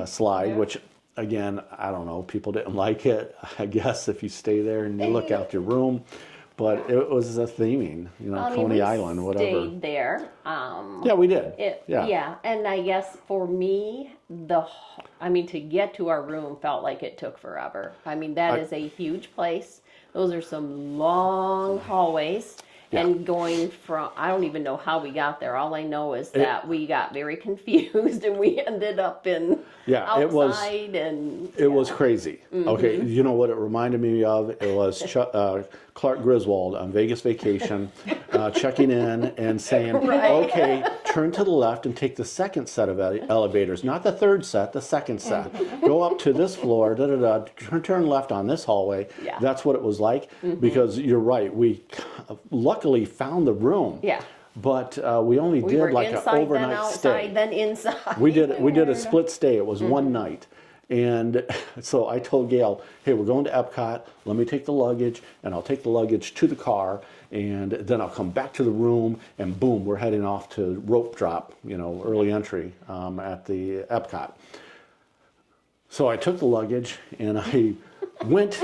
[SPEAKER 1] slide, which again, I don't know, people didn't like it. I guess if you stay there and you look out your room. But it was a theming, you know, Coney Island, whatever.
[SPEAKER 3] Stayed there.
[SPEAKER 1] Yeah, we did.
[SPEAKER 3] And I guess for me, to get to our room felt like it took forever. I mean, that is a huge place. Those are some long hallways. And going from, I don't even know how we got there. All I know is that we got very confused and we ended up in outside.
[SPEAKER 1] It was crazy. Okay, you know what it reminded me of? It was Clark Griswold on Vegas Vacation checking in and saying, okay, turn to the left and take the second set of elevators, not the third set, the second set. Go up to this floor, turn left on this hallway. That's what it was like, because you're right, we luckily found the room. But we only did like an overnight
[SPEAKER 3] then outside,
[SPEAKER 1] stay.
[SPEAKER 3] Then inside.
[SPEAKER 1] We did a split stay. It was one night. And so I told Gail, hey, we're going to Epcot. Let me take the luggage, and I'll take the luggage to the car, and then I'll come back to the room, and boom, we're heading off to rope drop, you know, early entry at the Epcot. So I took the luggage, and I went,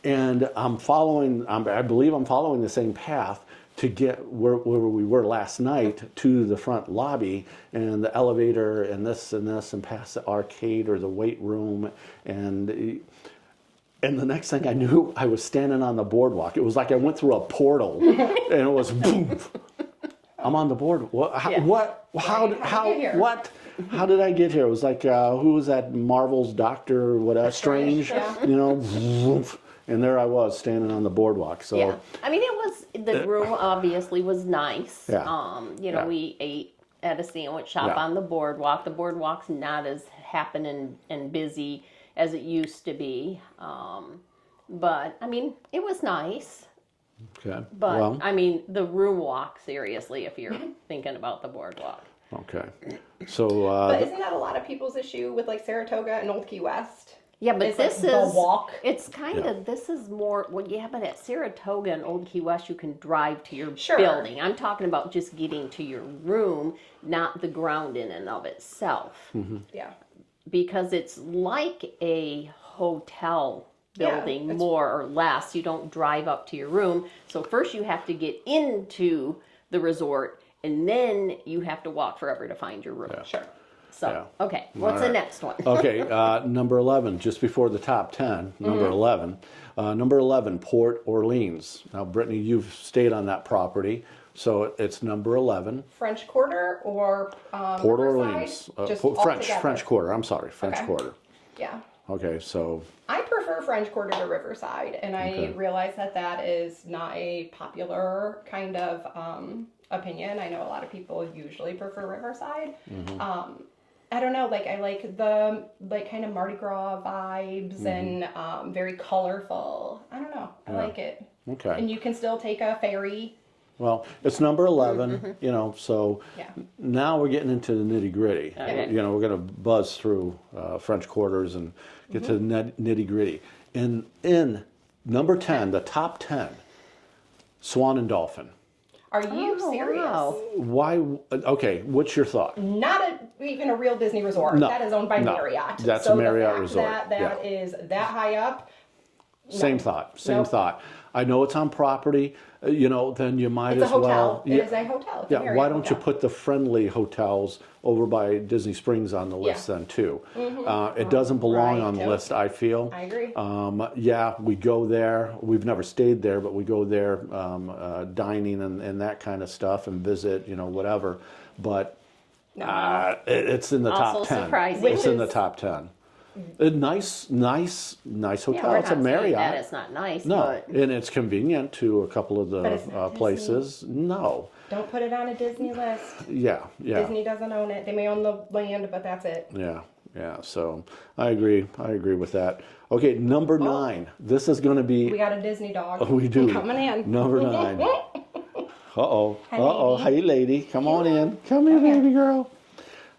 [SPEAKER 1] and I believe I'm following the same path to get where we were last night to the front lobby, and the elevator and this and past the arcade or the weight room, and the next thing I knew, I was standing on the boardwalk. It was like I went through a portal, and it was boom. I'm on the board. How did I get here? It was like who was that Marvel's Doctor? Strange, you know. And there I was standing on the boardwalk. So
[SPEAKER 3] I mean, the room obviously was nice. We ate at a sandwich shop on the boardwalk. The boardwalk's not as happening and busy as it used to be. But I mean, it was nice.
[SPEAKER 1] Okay.
[SPEAKER 3] But
[SPEAKER 1] Well,
[SPEAKER 3] I mean, the room walk, seriously, if you're thinking about the boardwalk.
[SPEAKER 1] okay. So,
[SPEAKER 2] But isn't that a lot of people's issue with like Saratoga and Old Key West?
[SPEAKER 3] Yeah, but
[SPEAKER 2] It's
[SPEAKER 3] this
[SPEAKER 2] like
[SPEAKER 3] is
[SPEAKER 2] the walk.
[SPEAKER 3] It's kind
[SPEAKER 1] Yeah.
[SPEAKER 3] of this is more. Well, yeah, but at Saratoga and Old Key West, you can drive to your
[SPEAKER 2] Sure.
[SPEAKER 3] building. I'm talking about just getting to your room, not the ground in and of itself,
[SPEAKER 2] Yeah.
[SPEAKER 3] because it's like a hotel
[SPEAKER 2] Yeah,
[SPEAKER 3] building,
[SPEAKER 2] it's-
[SPEAKER 3] more or less. You don't drive up to your room. So first you have to get into the resort, and then you have to walk forever to find your room.
[SPEAKER 2] Sure.
[SPEAKER 3] So
[SPEAKER 1] Yeah.
[SPEAKER 3] okay, what's the
[SPEAKER 1] right.
[SPEAKER 3] next one?
[SPEAKER 1] okay, number 11, just before the top 10, number 11. Number 11, Port Orleans. Now, Brittany, you've stayed on that property, so it's number 11.
[SPEAKER 2] French Quarter or
[SPEAKER 1] Port
[SPEAKER 2] Riverside?
[SPEAKER 1] Orleans.
[SPEAKER 2] Just
[SPEAKER 1] French
[SPEAKER 2] altogether.
[SPEAKER 1] French Quarter, I'm sorry, French
[SPEAKER 2] Okay.
[SPEAKER 1] Quarter.
[SPEAKER 2] Yeah.
[SPEAKER 1] Okay, so,
[SPEAKER 2] I prefer French Quarter to Riverside, and I
[SPEAKER 1] Okay.
[SPEAKER 2] realize that that is not a popular kind of opinion. I know a lot of people usually prefer Riverside. I don't know, like I like the like kind of Mardi Gras vibes and very colorful. I don't know, I like it.
[SPEAKER 1] okay.
[SPEAKER 2] And you can still take a ferry.
[SPEAKER 1] Well, it's number 11, you know, so
[SPEAKER 2] Yeah.
[SPEAKER 1] now we're getting into the nitty gritty.
[SPEAKER 3] Okay.
[SPEAKER 1] You know, we're going to buzz through French Quarters and get to the nitty gritty. In number 10, the top 10, Swan and Dolphin.
[SPEAKER 2] Are you
[SPEAKER 3] Oh,
[SPEAKER 2] serious?
[SPEAKER 3] wow.
[SPEAKER 1] Why? Okay, what's your thought?
[SPEAKER 2] Not even a real Disney resort.
[SPEAKER 1] No,
[SPEAKER 2] That is owned by
[SPEAKER 1] no.
[SPEAKER 2] Marriott.
[SPEAKER 1] That's
[SPEAKER 2] so
[SPEAKER 1] a Marriott
[SPEAKER 2] the fact
[SPEAKER 1] resort,
[SPEAKER 2] That that
[SPEAKER 1] yeah.
[SPEAKER 2] is that high up.
[SPEAKER 1] Same
[SPEAKER 2] No.
[SPEAKER 1] thought, same
[SPEAKER 2] Nope.
[SPEAKER 1] thought. I know it's on property, you know, then you might
[SPEAKER 2] It's a
[SPEAKER 1] as
[SPEAKER 2] hotel.
[SPEAKER 1] well.
[SPEAKER 2] It is a hotel. It's a
[SPEAKER 1] Yeah,
[SPEAKER 2] Marriott
[SPEAKER 1] why don't you
[SPEAKER 2] hotel.
[SPEAKER 1] put the friendly hotels over by Disney Springs on the list
[SPEAKER 2] Yeah.
[SPEAKER 1] then too? It doesn't belong
[SPEAKER 3] Right.
[SPEAKER 1] on the
[SPEAKER 2] Nope.
[SPEAKER 1] list, I feel.
[SPEAKER 2] I agree.
[SPEAKER 1] Yeah, we go there. We've never stayed there, but we go there dining and that kind of stuff and visit, you know, whatever. But it's in the
[SPEAKER 3] Also
[SPEAKER 1] top 10.
[SPEAKER 3] surprising.
[SPEAKER 1] It's in the
[SPEAKER 2] Which is-
[SPEAKER 1] top 10. A nice hotel.
[SPEAKER 3] Yeah, we're
[SPEAKER 1] It's a
[SPEAKER 3] not saying
[SPEAKER 1] Marriott.
[SPEAKER 3] that it's not nice,
[SPEAKER 1] No,
[SPEAKER 3] but
[SPEAKER 1] and it's convenient to a couple of
[SPEAKER 2] But it's
[SPEAKER 1] the
[SPEAKER 2] not
[SPEAKER 1] places. No,
[SPEAKER 2] Don't put it on a Disney list.
[SPEAKER 1] yeah.
[SPEAKER 2] Disney doesn't own it. They may own the land, but that's it.
[SPEAKER 1] Yeah. So I agree with that. Okay, number 9. This is going to
[SPEAKER 2] We
[SPEAKER 1] be.
[SPEAKER 2] got a Disney dog.
[SPEAKER 1] We do.
[SPEAKER 2] Coming in.
[SPEAKER 1] Number 9. Uh-oh.
[SPEAKER 2] Hi,
[SPEAKER 1] Uh-oh.
[SPEAKER 2] lady.
[SPEAKER 1] Hey, lady. Come on in. Come here, baby girl.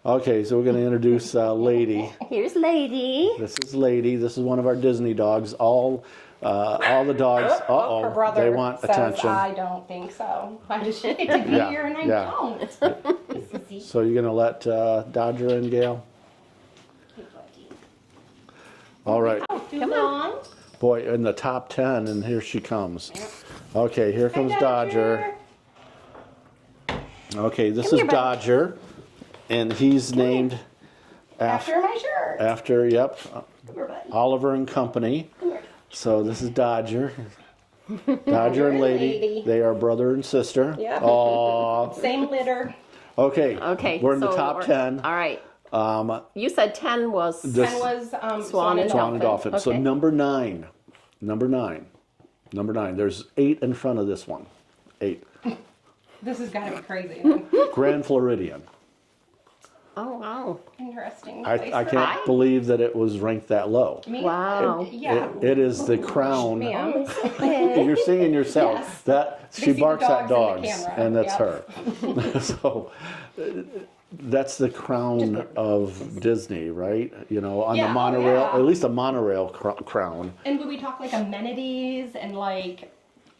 [SPEAKER 1] Okay, so we're going to introduce Lady.
[SPEAKER 3] here's Lady.
[SPEAKER 1] This is Lady. This is one of our Disney dogs. All the dogs.
[SPEAKER 2] Her
[SPEAKER 1] Uh-oh.
[SPEAKER 2] brother
[SPEAKER 1] They want
[SPEAKER 2] says,
[SPEAKER 1] attention.
[SPEAKER 2] I don't think so. I just get to be
[SPEAKER 1] Yeah,
[SPEAKER 2] here and I
[SPEAKER 1] yeah.
[SPEAKER 2] don't.
[SPEAKER 1] So you're going to let Dodger in, Gail? All right.
[SPEAKER 2] Come on.
[SPEAKER 1] Boy, in the top 10, and here she comes. Okay, here comes Dodger. Okay, this is
[SPEAKER 3] here, bud.
[SPEAKER 1] Dodger, and he's named
[SPEAKER 2] After my shirt.
[SPEAKER 1] after, yep,
[SPEAKER 2] Come here, bud.
[SPEAKER 1] Oliver and Company.
[SPEAKER 2] Come here.
[SPEAKER 1] So this is Dodger. Dodger and Lady.
[SPEAKER 2] Lady.
[SPEAKER 1] They are brother and sister.
[SPEAKER 2] Yep.
[SPEAKER 1] Aw.
[SPEAKER 2] Same litter.
[SPEAKER 1] Okay.
[SPEAKER 3] Okay,
[SPEAKER 1] We're in the
[SPEAKER 3] so
[SPEAKER 1] top 10.
[SPEAKER 3] All right. You said 10 was
[SPEAKER 1] This-
[SPEAKER 2] 10 was
[SPEAKER 3] Swan and
[SPEAKER 1] Swan and Dolphin. So
[SPEAKER 3] Okay.
[SPEAKER 1] number 9. There's 8 in front of this one. 8.
[SPEAKER 2] This has got to be crazy.
[SPEAKER 1] Grand Floridian.
[SPEAKER 3] Oh wow.
[SPEAKER 2] Interesting.
[SPEAKER 1] I
[SPEAKER 2] place
[SPEAKER 1] can't
[SPEAKER 2] for that.
[SPEAKER 1] believe that it was ranked that low.
[SPEAKER 2] Me-
[SPEAKER 3] Wow.
[SPEAKER 2] Yeah.
[SPEAKER 1] It is the crown.
[SPEAKER 2] Ma'am.
[SPEAKER 1] You're seeing yourself.
[SPEAKER 2] Yes.
[SPEAKER 1] That she
[SPEAKER 2] They see the
[SPEAKER 1] barks at
[SPEAKER 2] dogs in the
[SPEAKER 1] dogs,
[SPEAKER 2] camera.
[SPEAKER 1] and that's
[SPEAKER 2] Yep.
[SPEAKER 1] her. So that's the crown of Disney, right? You know, on
[SPEAKER 2] Yeah,
[SPEAKER 1] the
[SPEAKER 2] oh,
[SPEAKER 1] monorail,
[SPEAKER 2] yeah.
[SPEAKER 1] at least a monorail crown.
[SPEAKER 2] And when we talk like amenities and like,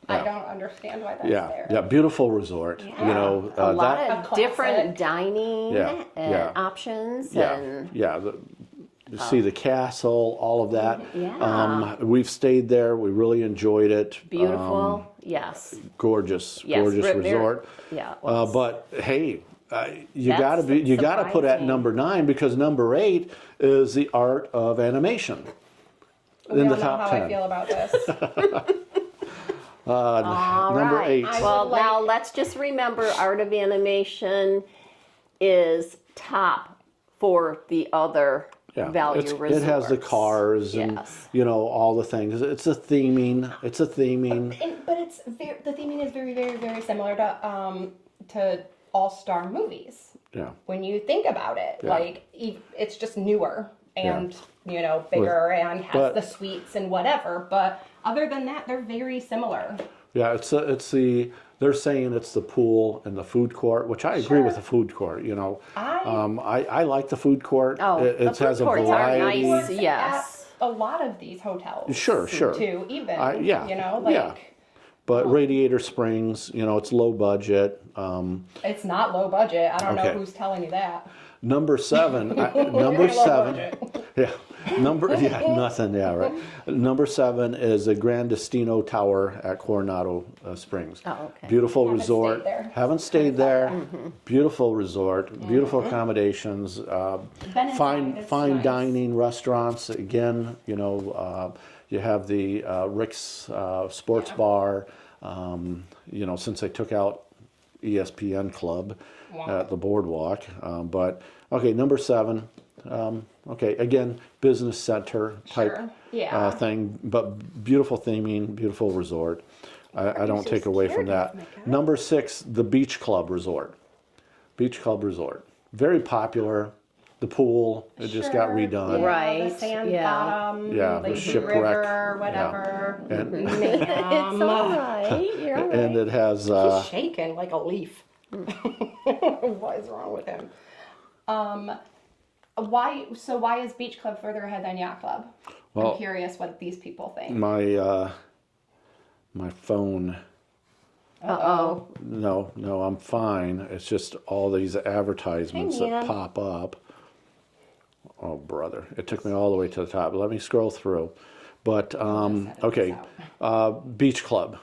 [SPEAKER 2] I
[SPEAKER 1] Yeah.
[SPEAKER 2] don't understand why that's
[SPEAKER 1] Yeah,
[SPEAKER 2] there.
[SPEAKER 1] yeah, beautiful resort. You know,
[SPEAKER 3] A lot
[SPEAKER 1] that.
[SPEAKER 2] A
[SPEAKER 3] of
[SPEAKER 2] classic.
[SPEAKER 3] different dining
[SPEAKER 1] Yeah, yeah.
[SPEAKER 3] options
[SPEAKER 1] Yeah,
[SPEAKER 3] and
[SPEAKER 1] yeah. You see the castle, all of that.
[SPEAKER 3] Yeah.
[SPEAKER 1] We've stayed there. We really enjoyed it.
[SPEAKER 3] beautiful. Yes.
[SPEAKER 1] Gorgeous,
[SPEAKER 3] Yes.
[SPEAKER 1] gorgeous
[SPEAKER 3] very-
[SPEAKER 1] resort.
[SPEAKER 3] Yeah. it was.
[SPEAKER 1] But hey, you
[SPEAKER 3] That's
[SPEAKER 1] gotta put at
[SPEAKER 3] surprising.
[SPEAKER 1] number 9 because number 8 is the art of animation.
[SPEAKER 2] We
[SPEAKER 1] in
[SPEAKER 2] all
[SPEAKER 1] the
[SPEAKER 2] know
[SPEAKER 1] top
[SPEAKER 2] how
[SPEAKER 1] 10.
[SPEAKER 2] I feel about this.
[SPEAKER 3] All
[SPEAKER 1] number
[SPEAKER 3] right.
[SPEAKER 1] 8.
[SPEAKER 2] I
[SPEAKER 3] Well,
[SPEAKER 2] would like-
[SPEAKER 3] now let's just remember Art of Animation is top for the other value resorts.
[SPEAKER 1] It has the cars and
[SPEAKER 3] Yes.
[SPEAKER 1] you know all the things. It's a theming.
[SPEAKER 2] But it's the theming is very, very, very similar to all-star movies.
[SPEAKER 1] Yeah.
[SPEAKER 2] When you think about it, like it's just newer and you know bigger and has
[SPEAKER 1] but-
[SPEAKER 2] the suites and whatever. But other than that, they're very similar.
[SPEAKER 1] Yeah, they're saying it's the pool and the food court, which I agree with the food court, you know. I like the food court.
[SPEAKER 3] Oh,
[SPEAKER 1] It
[SPEAKER 3] the
[SPEAKER 1] has
[SPEAKER 3] food
[SPEAKER 1] a
[SPEAKER 3] courts are
[SPEAKER 1] variety.
[SPEAKER 3] nice. Yes.
[SPEAKER 2] At a lot of these hotels.
[SPEAKER 1] Sure.
[SPEAKER 2] Too, even.
[SPEAKER 1] Yeah,
[SPEAKER 2] You know, like.
[SPEAKER 1] yeah. But Radiator Springs, you know, it's low budget.
[SPEAKER 2] It's not low budget. I don't know
[SPEAKER 1] Okay.
[SPEAKER 2] who's telling you that.
[SPEAKER 1] Number 7,
[SPEAKER 2] Very low budget.
[SPEAKER 1] yeah, nothing, yeah, right. Number 7 is the Gran Destino Tower at Coronado Springs.
[SPEAKER 3] Oh, okay.
[SPEAKER 1] Beautiful
[SPEAKER 2] Haven't
[SPEAKER 1] resort.
[SPEAKER 2] stayed there.
[SPEAKER 1] Haven't stayed there. Beautiful resort. Beautiful accommodations.
[SPEAKER 2] Been inside, it's
[SPEAKER 1] Fine
[SPEAKER 2] nice.
[SPEAKER 1] dining restaurants. Again, you know, you have the Rick's Sports Bar. You know, since they took out ESPN Club at the Boardwalk. But okay, number 7. Okay, again, business center type
[SPEAKER 2] Sure. Yeah.
[SPEAKER 1] thing, but beautiful theming, beautiful resort. I don't
[SPEAKER 2] so
[SPEAKER 1] take away from
[SPEAKER 2] scared
[SPEAKER 1] that.
[SPEAKER 2] of my God.
[SPEAKER 1] Number 6, the Beach Club Resort. Beach Club Resort, very popular. The pool, it just got
[SPEAKER 2] Sure.
[SPEAKER 1] redone.
[SPEAKER 2] Yeah,
[SPEAKER 3] Right,
[SPEAKER 2] The sand
[SPEAKER 3] yeah.
[SPEAKER 2] bottom.
[SPEAKER 1] Yeah, the
[SPEAKER 2] Lazy
[SPEAKER 1] shipwreck,
[SPEAKER 2] River, whatever.
[SPEAKER 1] And,
[SPEAKER 3] It's all right. You're all
[SPEAKER 1] and
[SPEAKER 3] right.
[SPEAKER 1] it has
[SPEAKER 2] He's shaking like a leaf. What is wrong with him? Why is Beach Club further ahead than Yacht Club?
[SPEAKER 1] Well,
[SPEAKER 2] I'm curious what these people think.
[SPEAKER 1] my phone.
[SPEAKER 3] Uh-oh.
[SPEAKER 1] No, I'm fine. It's just all these advertisements
[SPEAKER 3] Hey,
[SPEAKER 1] that
[SPEAKER 3] man.
[SPEAKER 1] pop up. Oh, brother. It took me all the way to the top. Let me scroll through. But, okay. Beach Club.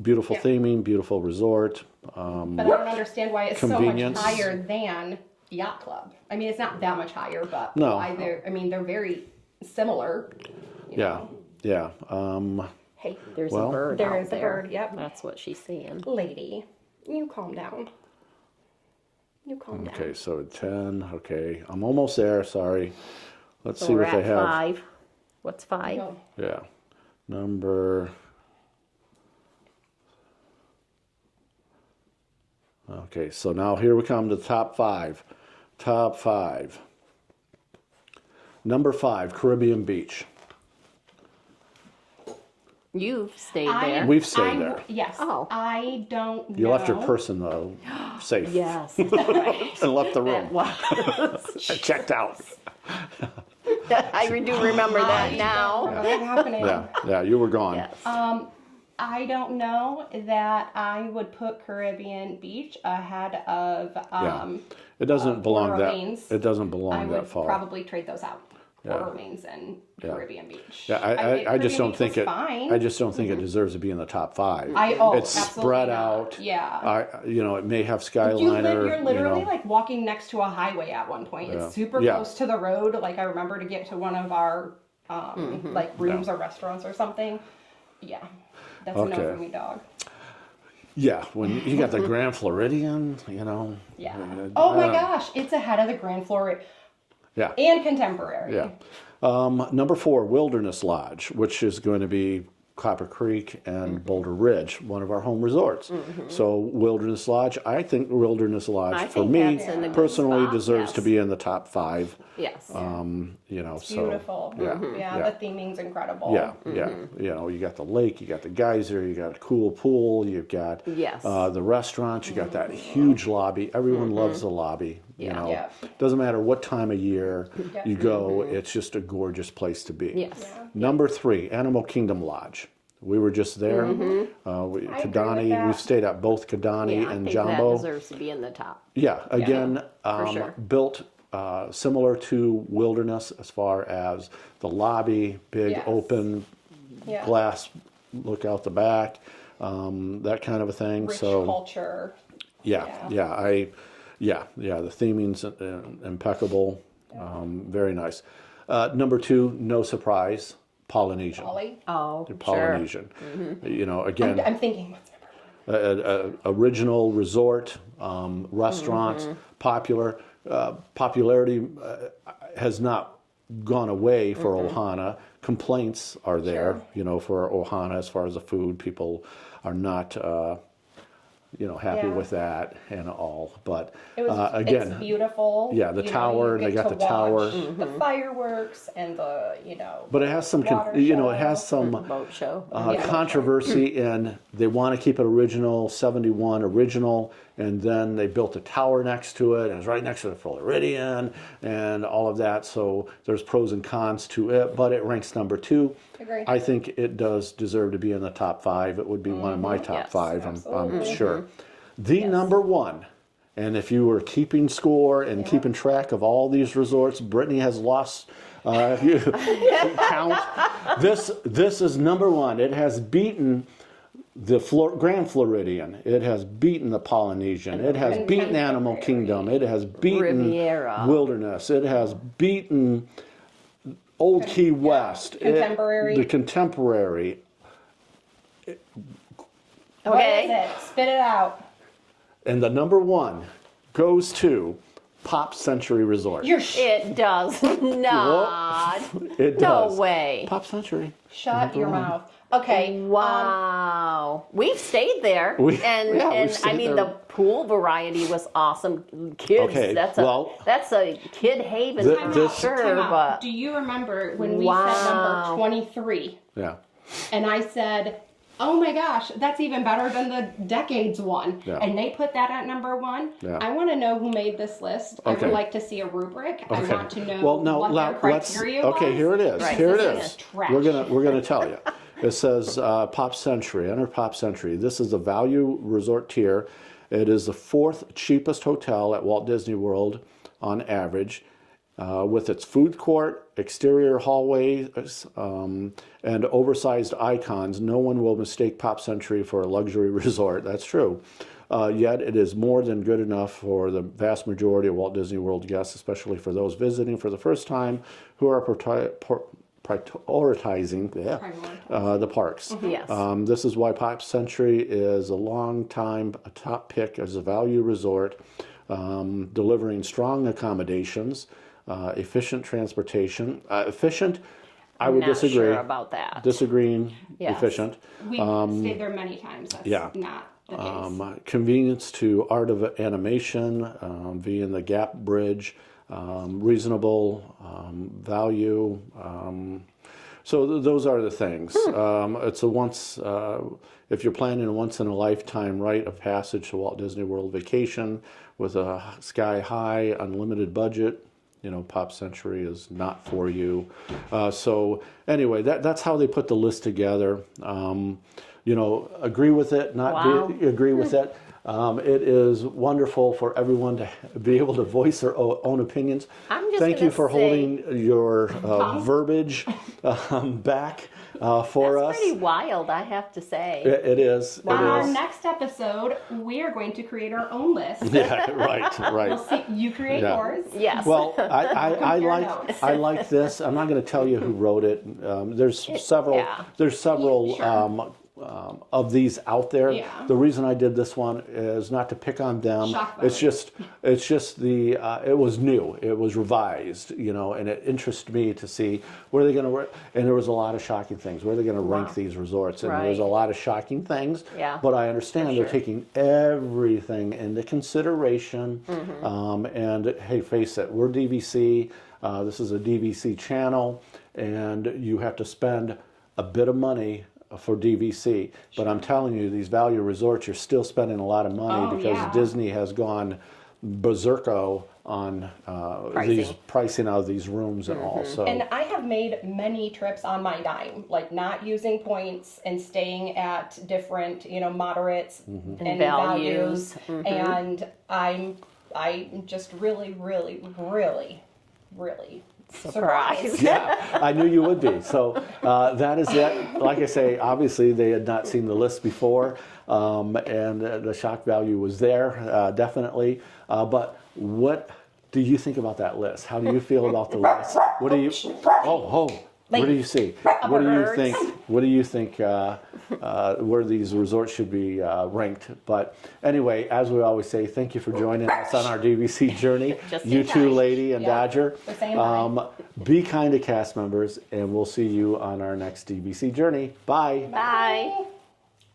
[SPEAKER 1] Beautiful
[SPEAKER 2] Yeah.
[SPEAKER 1] theming, beautiful resort.
[SPEAKER 2] But I don't understand why it's so much
[SPEAKER 1] Convenience.
[SPEAKER 2] higher than Yacht Club. I mean, it's not that much higher, but
[SPEAKER 1] No.
[SPEAKER 2] why they're very similar. you
[SPEAKER 1] Yeah,
[SPEAKER 2] know.
[SPEAKER 1] yeah.
[SPEAKER 2] Hey,
[SPEAKER 3] There's
[SPEAKER 1] Well,
[SPEAKER 3] a bird
[SPEAKER 2] there
[SPEAKER 3] out
[SPEAKER 2] is a
[SPEAKER 3] there.
[SPEAKER 2] bird, yep.
[SPEAKER 3] That's what she's seeing.
[SPEAKER 2] lady, you calm down. You calm down.
[SPEAKER 1] Okay, so 10. Okay, I'm almost there. Sorry. Let's
[SPEAKER 3] So
[SPEAKER 1] see
[SPEAKER 3] we're
[SPEAKER 1] what they
[SPEAKER 3] at
[SPEAKER 1] have.
[SPEAKER 3] 5. What's 5?
[SPEAKER 2] Go.
[SPEAKER 1] Yeah. Number. Okay, so now here we come to the top 5. Top 5. Number 5, Caribbean Beach.
[SPEAKER 3] You've stayed there.
[SPEAKER 1] We've stayed there.
[SPEAKER 2] Yes.
[SPEAKER 3] Oh.
[SPEAKER 2] I don't know.
[SPEAKER 1] You left your person though safe
[SPEAKER 3] Yes.
[SPEAKER 1] and left the room.
[SPEAKER 3] Wow.
[SPEAKER 1] I checked out.
[SPEAKER 3] I do remember that now.
[SPEAKER 2] What's happening?
[SPEAKER 1] Yeah, you were gone.
[SPEAKER 3] Yes.
[SPEAKER 2] I don't know that I would put Caribbean Beach ahead of
[SPEAKER 1] It doesn't belong
[SPEAKER 2] Port
[SPEAKER 1] that.
[SPEAKER 2] Orleans.
[SPEAKER 1] It doesn't
[SPEAKER 2] I
[SPEAKER 1] belong
[SPEAKER 2] would
[SPEAKER 1] that far.
[SPEAKER 2] probably trade those out. Port
[SPEAKER 1] Yeah.
[SPEAKER 2] Orleans and Caribbean Beach.
[SPEAKER 1] Yeah, I just
[SPEAKER 2] Caribbean
[SPEAKER 1] don't
[SPEAKER 2] Beach
[SPEAKER 1] think
[SPEAKER 2] was
[SPEAKER 1] it.
[SPEAKER 2] fine.
[SPEAKER 1] I just don't think it deserves to be in the top 5.
[SPEAKER 2] It's
[SPEAKER 1] It's
[SPEAKER 2] absolutely
[SPEAKER 1] spread
[SPEAKER 2] not.
[SPEAKER 1] out.
[SPEAKER 2] Yeah.
[SPEAKER 1] It may have Skyliner.
[SPEAKER 2] You're literally
[SPEAKER 1] you know.
[SPEAKER 2] like walking next to a highway at one point.
[SPEAKER 1] Yeah.
[SPEAKER 2] It's super
[SPEAKER 1] Yeah.
[SPEAKER 2] close to the road. Like I remember to get to one of our like rooms or restaurants or something. Yeah, that's a no
[SPEAKER 1] Okay.
[SPEAKER 2] for me, dog.
[SPEAKER 1] Yeah, when you got the Grand Floridian, you know.
[SPEAKER 2] Yeah.
[SPEAKER 1] I
[SPEAKER 2] Oh my
[SPEAKER 1] don't-
[SPEAKER 2] gosh, it's ahead of the Grand Floridian
[SPEAKER 1] Yeah.
[SPEAKER 2] and Contemporary.
[SPEAKER 1] Yeah. Number 4, Wilderness Lodge, which is going to be Copper Creek and Boulder Ridge, one of our home resorts. So Wilderness Lodge, I think Wilderness Lodge
[SPEAKER 3] I
[SPEAKER 1] for
[SPEAKER 3] think
[SPEAKER 1] me
[SPEAKER 3] that's in a good
[SPEAKER 1] personally
[SPEAKER 3] spot,
[SPEAKER 1] deserves
[SPEAKER 3] yes.
[SPEAKER 1] to be in the top 5.
[SPEAKER 3] Yes.
[SPEAKER 1] You know, so
[SPEAKER 2] Beautiful.
[SPEAKER 1] yeah,
[SPEAKER 2] Yeah, the theming's incredible.
[SPEAKER 1] yeah, yeah. You know, you got the lake, you got the geyser, you got a cool pool, you've got
[SPEAKER 3] Yes.
[SPEAKER 1] the restaurants, you got that huge lobby. Everyone loves the lobby. You
[SPEAKER 3] Yeah.
[SPEAKER 1] know,
[SPEAKER 2] Yeah.
[SPEAKER 1] doesn't matter what time of year
[SPEAKER 2] Yeah.
[SPEAKER 1] you go, it's just a gorgeous place to be.
[SPEAKER 3] Yes.
[SPEAKER 2] Yeah.
[SPEAKER 1] Number 3, Animal Kingdom Lodge. We were just there.
[SPEAKER 2] agree with
[SPEAKER 1] Kidani,
[SPEAKER 2] that.
[SPEAKER 1] we've stayed at both Kidani
[SPEAKER 3] Yeah, I
[SPEAKER 1] and
[SPEAKER 3] think
[SPEAKER 1] Jumbo.
[SPEAKER 3] that deserves to be in the top.
[SPEAKER 1] Yeah, again,
[SPEAKER 3] sure.
[SPEAKER 1] built similar to Wilderness as far as the lobby, big
[SPEAKER 2] Yes.
[SPEAKER 1] open
[SPEAKER 2] Yeah.
[SPEAKER 1] glass, look out the back, that kind of a thing.
[SPEAKER 2] Rich
[SPEAKER 1] So
[SPEAKER 2] culture.
[SPEAKER 1] yeah, the theming's impeccable, very nice. Number 2, no surprise, Polynesian.
[SPEAKER 2] Ollie.
[SPEAKER 3] Oh,
[SPEAKER 1] Polynesian. You know, again,
[SPEAKER 2] I'm thinking, what's number
[SPEAKER 1] original resort, restaurants, popular. Popularity has not gone away for Ohana. Complaints are there,
[SPEAKER 2] Sure.
[SPEAKER 1] you know, for Ohana as far as the food. People are not, happy
[SPEAKER 2] Yeah.
[SPEAKER 1] with that and all. But
[SPEAKER 2] It was
[SPEAKER 1] again,
[SPEAKER 2] it's beautiful.
[SPEAKER 1] yeah, the tower,
[SPEAKER 2] you
[SPEAKER 1] they
[SPEAKER 2] get
[SPEAKER 1] got
[SPEAKER 2] to
[SPEAKER 1] the tower.
[SPEAKER 2] watch the fireworks and the
[SPEAKER 1] but it has some,
[SPEAKER 2] water
[SPEAKER 1] it has
[SPEAKER 2] show.
[SPEAKER 1] some
[SPEAKER 3] Boat show.
[SPEAKER 1] controversy in they want to keep it original, 71 original, and then they built a tower next to it, and it's right next to the Floridian, and all of that. So there's pros and cons to it, but it ranks number 2.
[SPEAKER 2] Agree.
[SPEAKER 1] I think it does deserve to be in the top 5. It would be one of my top
[SPEAKER 3] Yes,
[SPEAKER 1] 5, I'm
[SPEAKER 2] absolutely.
[SPEAKER 1] sure. The number 1, and if you were keeping score and keeping track of all these resorts, Brittany has lost you count. This is number 1. It has beaten the Grand Floridian. It has beaten the Polynesian. It has beaten Animal Kingdom. It has beaten
[SPEAKER 3] Riviera.
[SPEAKER 1] Wilderness. It has beaten Old Key West.
[SPEAKER 2] Contemporary.
[SPEAKER 1] The Contemporary.
[SPEAKER 2] What is it? Spit it out.
[SPEAKER 1] And the number 1 goes to Pop Century Resort.
[SPEAKER 2] You're
[SPEAKER 3] It does not.
[SPEAKER 1] It
[SPEAKER 3] No
[SPEAKER 1] does.
[SPEAKER 3] way.
[SPEAKER 1] Pop Century.
[SPEAKER 2] shut your mouth. Okay.
[SPEAKER 3] Wow. We've stayed there.
[SPEAKER 1] We-
[SPEAKER 3] and
[SPEAKER 1] yeah, we've
[SPEAKER 3] and I
[SPEAKER 1] stayed
[SPEAKER 3] mean
[SPEAKER 1] there.
[SPEAKER 3] the pool variety was awesome. Kids,
[SPEAKER 1] Okay,
[SPEAKER 3] that's a kid haven
[SPEAKER 1] Th-
[SPEAKER 3] for
[SPEAKER 1] this-
[SPEAKER 3] sure,
[SPEAKER 2] Time out.
[SPEAKER 3] but
[SPEAKER 2] Do you remember when we
[SPEAKER 3] Wow.
[SPEAKER 2] said number 23?
[SPEAKER 1] Yeah.
[SPEAKER 2] And I said, oh my gosh, that's even better than the decades one.
[SPEAKER 1] Yeah.
[SPEAKER 2] And they put that at number 1.
[SPEAKER 1] Yeah.
[SPEAKER 2] I want to know who made this list. I
[SPEAKER 1] Okay.
[SPEAKER 2] would like to see a rubric. I
[SPEAKER 1] Okay.
[SPEAKER 2] want to know
[SPEAKER 1] Well, no,
[SPEAKER 2] what their
[SPEAKER 1] let's.
[SPEAKER 2] criteria
[SPEAKER 1] Okay,
[SPEAKER 2] was.
[SPEAKER 1] here it is.
[SPEAKER 3] Right.
[SPEAKER 1] Here it
[SPEAKER 2] This
[SPEAKER 1] is.
[SPEAKER 2] is trash.
[SPEAKER 1] We're gonna tell you. It says Pop Century. Enter Pop Century. This is a value resort tier. It is the 4th cheapest hotel at Walt Disney World on average, with its food court, exterior hallways, and oversized icons. No one will mistake Pop Century for a luxury resort. That's true. Yet it is more than good enough for the vast majority of Walt Disney World guests, especially for those visiting for the first time who are prioritizing the parks.
[SPEAKER 3] Yes.
[SPEAKER 1] This is why Pop Century is a long time a top pick as a value resort, delivering strong accommodations, efficient transportation. Efficient, I would
[SPEAKER 3] not
[SPEAKER 1] disagree.
[SPEAKER 3] sure about that.
[SPEAKER 1] Disagreeing,
[SPEAKER 3] Yes.
[SPEAKER 1] efficient.
[SPEAKER 2] We've stayed there many times. That's
[SPEAKER 1] yeah.
[SPEAKER 2] not the case.
[SPEAKER 1] Convenience to art of animation via the Gap Bridge, reasonable value. So those are the things. It's a once, if you're planning a once in a lifetime rite of passage to Walt Disney World vacation with a sky high unlimited budget, Pop Century is not for you. So anyway, that's how they put the list together. Agree with it,
[SPEAKER 3] Wow.
[SPEAKER 1] agree with it. It is wonderful for everyone to be able to voice their own opinions.
[SPEAKER 3] I'm just
[SPEAKER 1] Thank you
[SPEAKER 3] gonna
[SPEAKER 1] for
[SPEAKER 3] say-
[SPEAKER 1] holding your verbiage back for
[SPEAKER 3] That's
[SPEAKER 1] us.
[SPEAKER 3] pretty wild, I have to say.
[SPEAKER 1] It is.
[SPEAKER 2] On our
[SPEAKER 1] It is.
[SPEAKER 2] next episode, we are going to create our own list.
[SPEAKER 1] Yeah, right.
[SPEAKER 2] We'll see. You create
[SPEAKER 1] Yeah.
[SPEAKER 2] yours.
[SPEAKER 3] Yes.
[SPEAKER 1] Well, I
[SPEAKER 2] Compare
[SPEAKER 1] like
[SPEAKER 2] notes.
[SPEAKER 1] I like this. I'm not going to tell you who wrote it. There's several.
[SPEAKER 3] yeah.
[SPEAKER 1] There's several
[SPEAKER 2] Sure.
[SPEAKER 1] of these out there.
[SPEAKER 2] Yeah.
[SPEAKER 1] The reason I did this one is not to pick on them.
[SPEAKER 2] Shock
[SPEAKER 1] It's
[SPEAKER 2] value.
[SPEAKER 1] just the it was new. It was revised, and it interested me to see where they're going to. And there was a lot of shocking things. Where are they going to rank these resorts? And there's a
[SPEAKER 3] Right.
[SPEAKER 1] lot of shocking things.
[SPEAKER 3] Yeah,
[SPEAKER 1] But I understand they're
[SPEAKER 3] sure.
[SPEAKER 1] taking everything into consideration. And hey, face it, we're DVC. This is a DVC channel, and you have to spend a bit of money for DVC. But I'm telling you, these value resorts, you're still spending a lot of money
[SPEAKER 2] Oh,
[SPEAKER 1] because
[SPEAKER 2] yeah.
[SPEAKER 1] Disney has gone berserko on these pricing out of these rooms and all. So
[SPEAKER 2] And I have made many trips on my dime, like not using points and staying at different, moderates and
[SPEAKER 3] values.
[SPEAKER 2] values. And I'm just really, really, really, really surprised.
[SPEAKER 1] yeah, I knew you would be. So that is it. Like I say, obviously they had not seen the list before, and the shock value was there, definitely. But what do you think about that list? How do you feel about the list? What do you? Oh, what do you see? What do you
[SPEAKER 3] Birds.
[SPEAKER 1] think? What do you think? Where these resorts should be ranked? But anyway, as we always say, thank you for joining us on our DVC journey.
[SPEAKER 3] Just in
[SPEAKER 1] You too,
[SPEAKER 3] time.
[SPEAKER 1] Lady and
[SPEAKER 2] Yeah,
[SPEAKER 1] Dodger.
[SPEAKER 2] we're saying bye.
[SPEAKER 1] Be kind to cast members, and we'll see you on our next DVC journey. Bye.
[SPEAKER 3] Bye.